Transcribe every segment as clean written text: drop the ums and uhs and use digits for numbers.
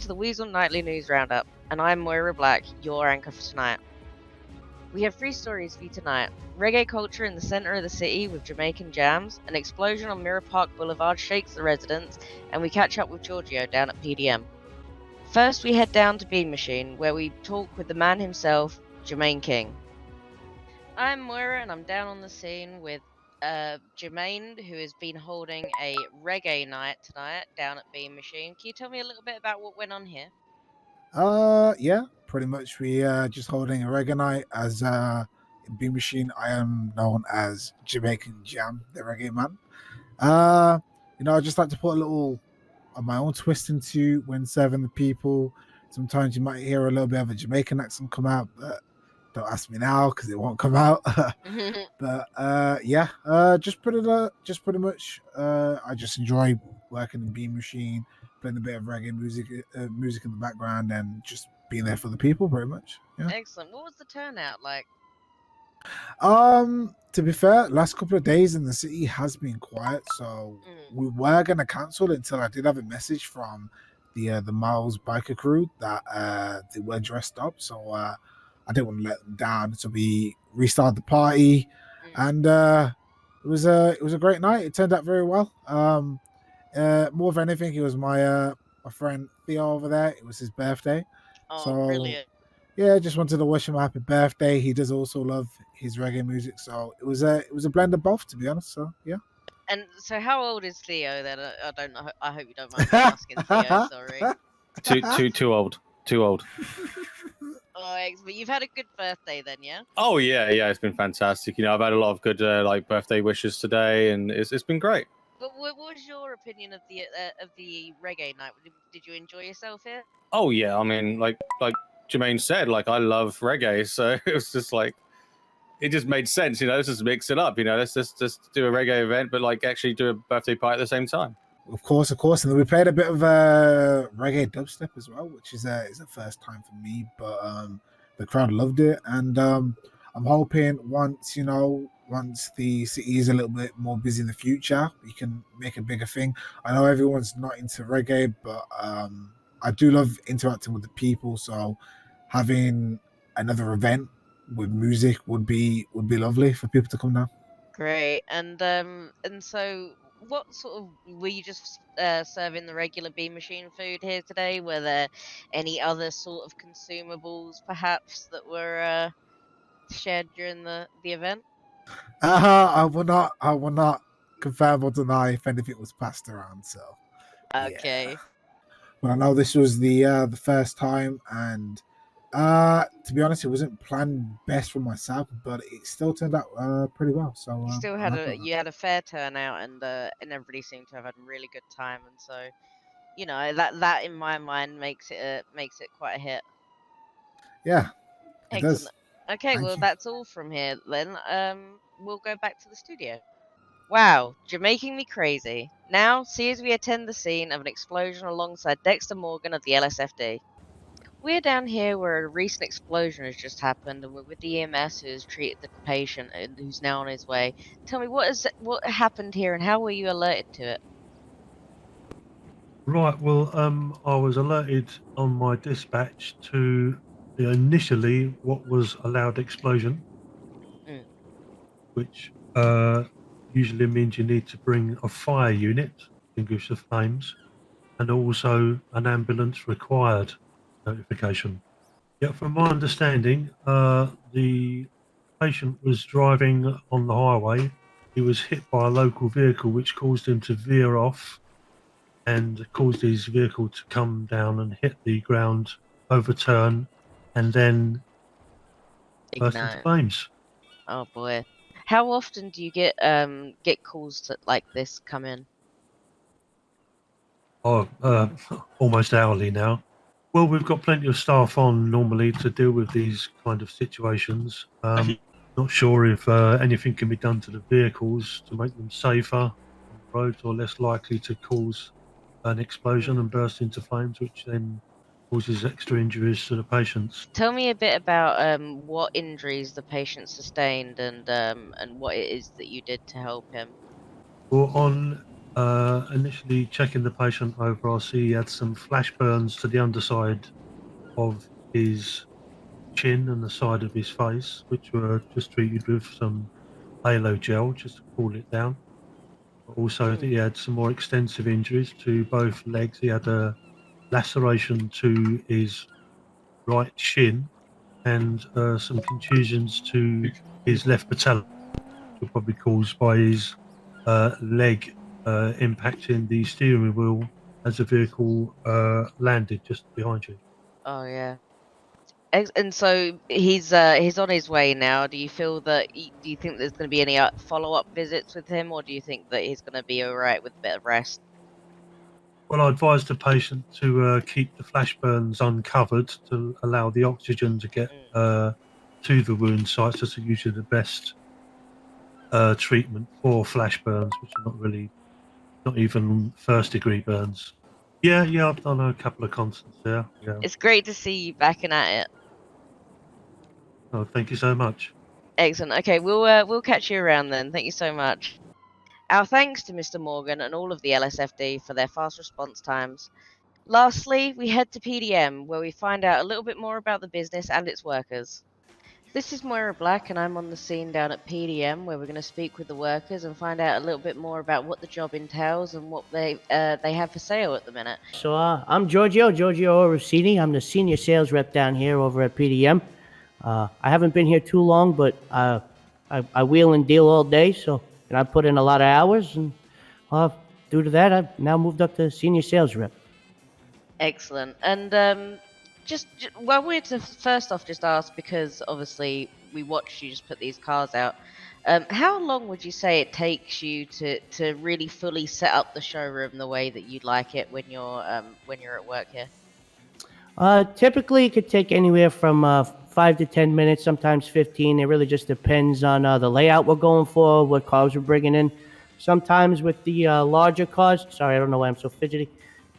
to the Weazel Nightly News Roundup, and I'm Moira Black, your anchor for tonight. We have 3 stories for you tonight. Reggae culture in the centre of the city with Jamaican Jams, an explosion on Mirror Park Boulevard shakes the residents, and we catch up with Giorgio down at PDM. First, we head down to Bean Machine, where we talk with the man himself, Jermaine King. I'm Moira, and I'm down on the scene with Jermaine, who has been holding a reggae night tonight down at Bean Machine. Can you tell me a little bit about what went on here? Yeah, pretty much. We just holding a reggae night as in Bean Machine. I am known as Jamaican Jam, the reggae man. I just like to put a little of my own twist into when serving the people. Sometimes you might hear a little bit of a Jamaican accent come out, but don't ask me now because it won't come out. But just pretty much. I just enjoy working in Bean Machine, playing a bit of reggae music in the background, and just being there for the people, pretty much. Yeah. Excellent. What was the turnout like? To be fair, last couple of days in the city has been quiet, so we were gonna cancel it until I did have a message from the Miles biker crew that they were dressed up, so I didn't want to let them down. So we restarted the party, and it was a great night. It turned out very well. More than anything, it was my friend Theo over there. It was his birthday. Oh, so brilliant. Yeah, just wanted to wish him a happy birthday. He does also love his reggae music, so it was a blend of both, to be honest. So yeah. And so, how old is Theo then? I don't know. I hope you don't mind me asking, Theo. Sorry. Too old. Too old. Oh, but you've had a good birthday then, yeah? Oh yeah. It's been fantastic. I've had a lot of good birthday wishes today, and it's been great. But what was your opinion of the reggae night? Did you enjoy yourself here? Oh yeah. I mean, like Jermaine said, I love reggae, so it was just it just made sense. Let's just mix it up. Let's just do a reggae event, but actually do a birthday party at the same time. Of course, and then we played a bit of reggae dubstep as well, which is a first time for me, but the crowd loved it, and I'm hoping once the city is a little bit more busy in the future, we can make a bigger thing. I know everyone's not into reggae, but I do love interacting with the people, so having another event with music would be lovely for people to come down. Great. And so what sort of, were you just serving the regular Bean Machine food here today? Were there any other sort of consumables perhaps that were shared during the event? I will not confirm or deny if anything was passed around, so okay. Yeah. But I know this was the first time, and to be honest, it wasn't planned best for myself, but it still turned out pretty well. So you still had a fair turnout, and everybody seemed to have had a really good time, and so that in my mind makes it quite a hit. Yeah, it does. Okay, well, that's all from here then. We'll go back to the studio. Wow, you're making me crazy. Now, see as we attend the scene of an explosion alongside Dexter Morgan of the LSFD. We're down here where a recent explosion has just happened, and we're with the EMS who has treated the patient and who's now on his way. Tell me, what happened here, and how were you alerted to it? Right, well, I was alerted on my dispatch to initially what was a loud explosion, which usually means you need to bring a fire unit to extinguish the flames, and also an ambulance required notification. Yeah, from my understanding, the patient was driving on the highway. He was hit by a local vehicle, which caused him to veer off and caused his vehicle to come down and hit the ground, overturn, and then burst into flames. Oh boy! How often do you get calls like this come in? Oh, almost hourly now. Well, we've got plenty of staff on normally to deal with these kind of situations. Not sure if anything can be done to the vehicles to make them safer on the road or less likely to cause an explosion and burst into flames, which then causes extra injuries to the patients. Tell me a bit about what injuries the patient sustained and what it is that you did to help him. Well, on Initially checking the patient over, I see he had some flash burns to the underside of his chin and the side of his face, which were just treated with some halo gel just to cool it down. But also, he had some more extensive injuries to both legs. He had a laceration to his right shin and some contusions to his left patella, which were probably caused by his leg impacting the steering wheel as the vehicle landed just behind you. Oh yeah. And so he's on his way now. Do you feel that? Do you think there's going to be any follow-up visits with him, or do you think that he's going to be all right with a bit of rest? Well, I advise the patient to keep the flash burns uncovered to allow the oxygen to get to the wound sites. That's usually the best treatment for flash burns, which are not even first-degree burns. Yeah, I've done a couple of concerts there. Yeah. It's great to see you backing at it. Oh, thank you so much. Excellent. Okay, we'll catch you around then. Thank you so much. Our thanks to Mr. Morgan and all of the LSFD for their fast response times. Lastly, we head to PDM, where we find out a little bit more about the business and its workers. This is Moira Black, and I'm on the scene down at PDM, where we're going to speak with the workers and find out a little bit more about what the job entails and what they have for sale at the minute. So I'm Giorgio Orosini. I'm the senior sales rep down here over at PDM. I haven't been here too long, but I wheel and deal all day, and I put in a lot of hours, and due to that, I've now moved up to senior sales rep. Excellent. And well, I wanted to first off just ask, because obviously we watched you just put these cars out. How long would you say it takes you to really fully set up the showroom the way that you'd like it when you're at work here? Typically, it could take anywhere from 5 to 10 minutes, sometimes 15. It really just depends on the layout we're going for, what cars we're bringing in. Sometimes with the larger cars, sorry, I don't know why I'm so fidgety.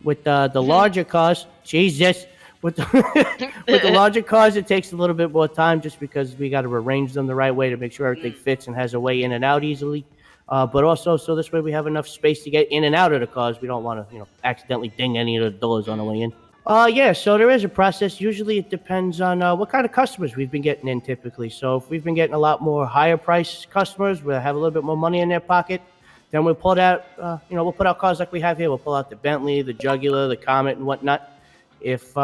With the larger cars, Jesus, with the larger cars, it takes a little bit more time just because we got to arrange them the right way to make sure everything fits and has a way in and out easily. But also, so this way we have enough space to get in and out of the cars. We don't want to, accidentally ding any of the doors on the way in. Yeah, so there is a process. Usually it depends on what kind of customers we've been getting in typically. So if we've been getting a lot more higher price customers where they have a little bit more money in their pocket, then we'll pull out, we'll put out cars like we have here. We'll pull out the Bentley, the Jugular, the Comet, and whatnot. If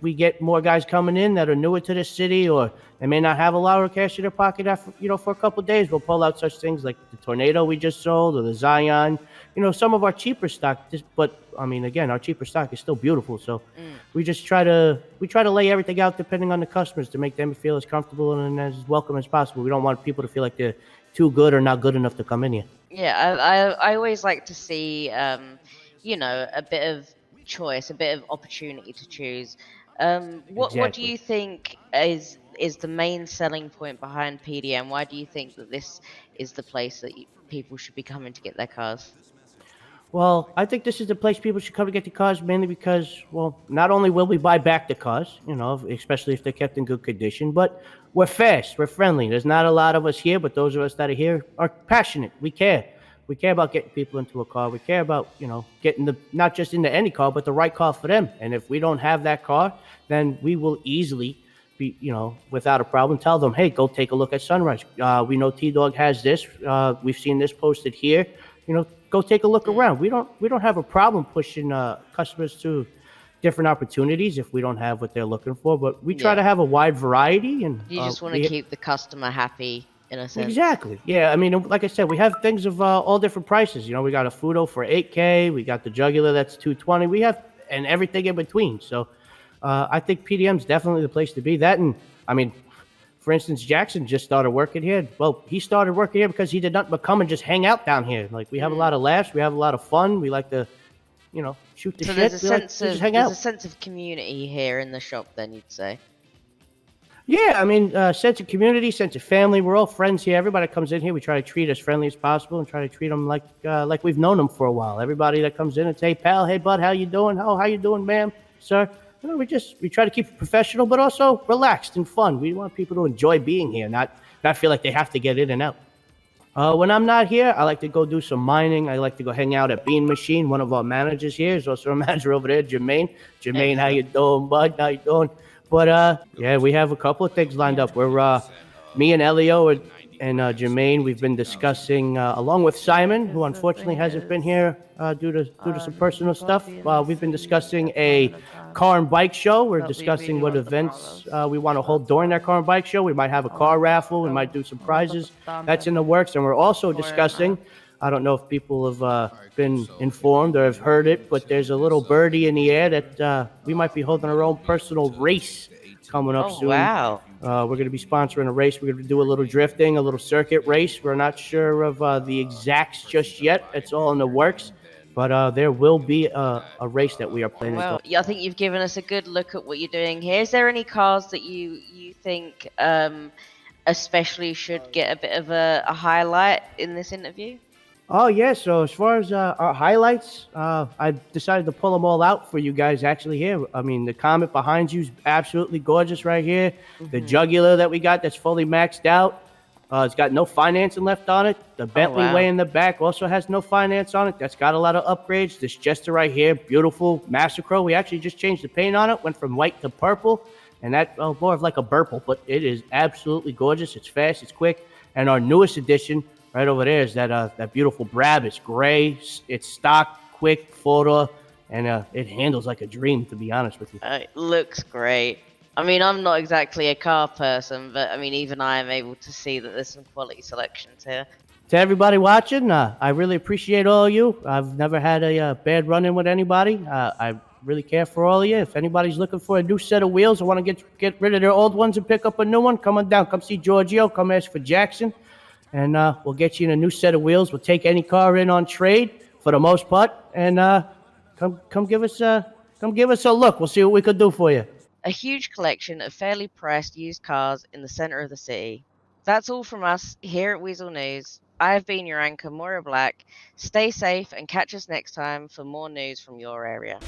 we get more guys coming in that are newer to the city, or they may not have a lot of cash in their pocket after, for a couple of days, we'll pull out such things like the Tornado we just sold, or the Zion, some of our cheaper stock. But I mean, again, our cheaper stock is still beautiful. So we just try to lay everything out depending on the customers to make them feel as comfortable and as welcome as possible. We don't want people to feel like they're too good or not good enough to come in here. Yeah, I always like to see, a bit of choice, a bit of opportunity to choose. What do you think is the main selling point behind PDM? Why do you think that this is the place that people should be coming to get their cars? Well, I think this is the place people should come to get the cars, mainly because, well, not only will we buy back the cars, especially if they're kept in good condition, but we're fast, we're friendly. There's not a lot of us here, but those of us that are here are passionate. We care. We care about getting people into a car. We care about, getting not just into any car, but the right car for them. And if we don't have that car, then we will easily be, without a problem, tell them, hey, go take a look at Sunrise. We know T-Dog has this. We've seen this posted here. Go take a look around. We don't have a problem pushing customers to different opportunities if we don't have what they're looking for. But we try to have a wide variety, and you just want to keep the customer happy in a sense. Exactly. Yeah. I mean, like I said, we have things of all different prices. We got a Fudo for $8K. We got the Jugular that's $220. We have and everything in between. So I think PDM is definitely the place to be. That, and I mean, for instance, Jackson just started working here. Well, he started working here because he did nothing but come and just hang out down here. Like, we have a lot of laughs. We have a lot of fun. We like to, shoot the shit. There's a sense of community here in the shop, then, you'd say. Yeah, I mean, sense of community, sense of family. We're all friends here. Everybody that comes in here, we try to treat as friendly as possible and try to treat them like we've known them for a while. Everybody that comes in and say, hey, pal, hey, bud, how you doing? How you doing, ma'am, sir? We try to keep it professional, but also relaxed and fun. We want people to enjoy being here, not feel like they have to get in and out. When I'm not here, I like to go do some mining. I like to go hang out at Bean Machine. One of our managers here is also a manager over there, Jermaine. Jermaine, how you doing, bud? How you doing? But yeah, we have a couple of things lined up. We're me and Elio and Jermaine. We've been discussing, along with Simon, who unfortunately hasn't been here due to some personal stuff. We've been discussing a car and bike show. We're discussing what events we want to hold during that car and bike show. We might have a car raffle. We might do some prizes. That's in the works. And we're also discussing, I don't know if people have been informed or have heard it, but there's a little birdie in the air that we might be holding our own personal race coming up soon. Wow. We're going to be sponsoring a race. We're going to do a little drifting, a little circuit race. We're not sure of the exacts just yet. It's all in the works. But there will be a race that we are planning. Well, yeah, I think you've given us a good look at what you're doing here. Is there any cars that you think especially should get a bit of a highlight in this interview? Oh, yeah. So as far as our highlights, I decided to pull them all out for you guys actually here. I mean, the Comet behind you is absolutely gorgeous right here. The Jugular that we got that's fully maxed out. It's got no financing left on it. The Bentley way in the back also has no finance on it. That's got a lot of upgrades. This Jester right here, beautiful Massacro. We actually just changed the paint on it. Went from white to purple. And that, more of like a purple, but it is absolutely gorgeous. It's fast, it's quick. And our newest addition right over there is that beautiful Brab. It's gray, it's stock, quick, photo, and it handles like a dream, to be honest with you. It looks great. I mean, I'm not exactly a car person, but I mean, even I am able to see that there's some quality selections here. To everybody watching, I really appreciate all of you. I've never had a bad run-in with anybody. I really care for all of you. If anybody's looking for a new set of wheels or want to get rid of their old ones and pick up a new one, come on down. Come see Giorgio. Come ask for Jackson. And we'll get you in a new set of wheels. We'll take any car in on trade for the most part. And come give us a look. We'll see what we could do for you. A huge collection of fairly priced used cars in the center of the city. That's all from us here at Weazel News. I have been your anchor, Moira Black. Stay safe and catch us next time for more news from your area.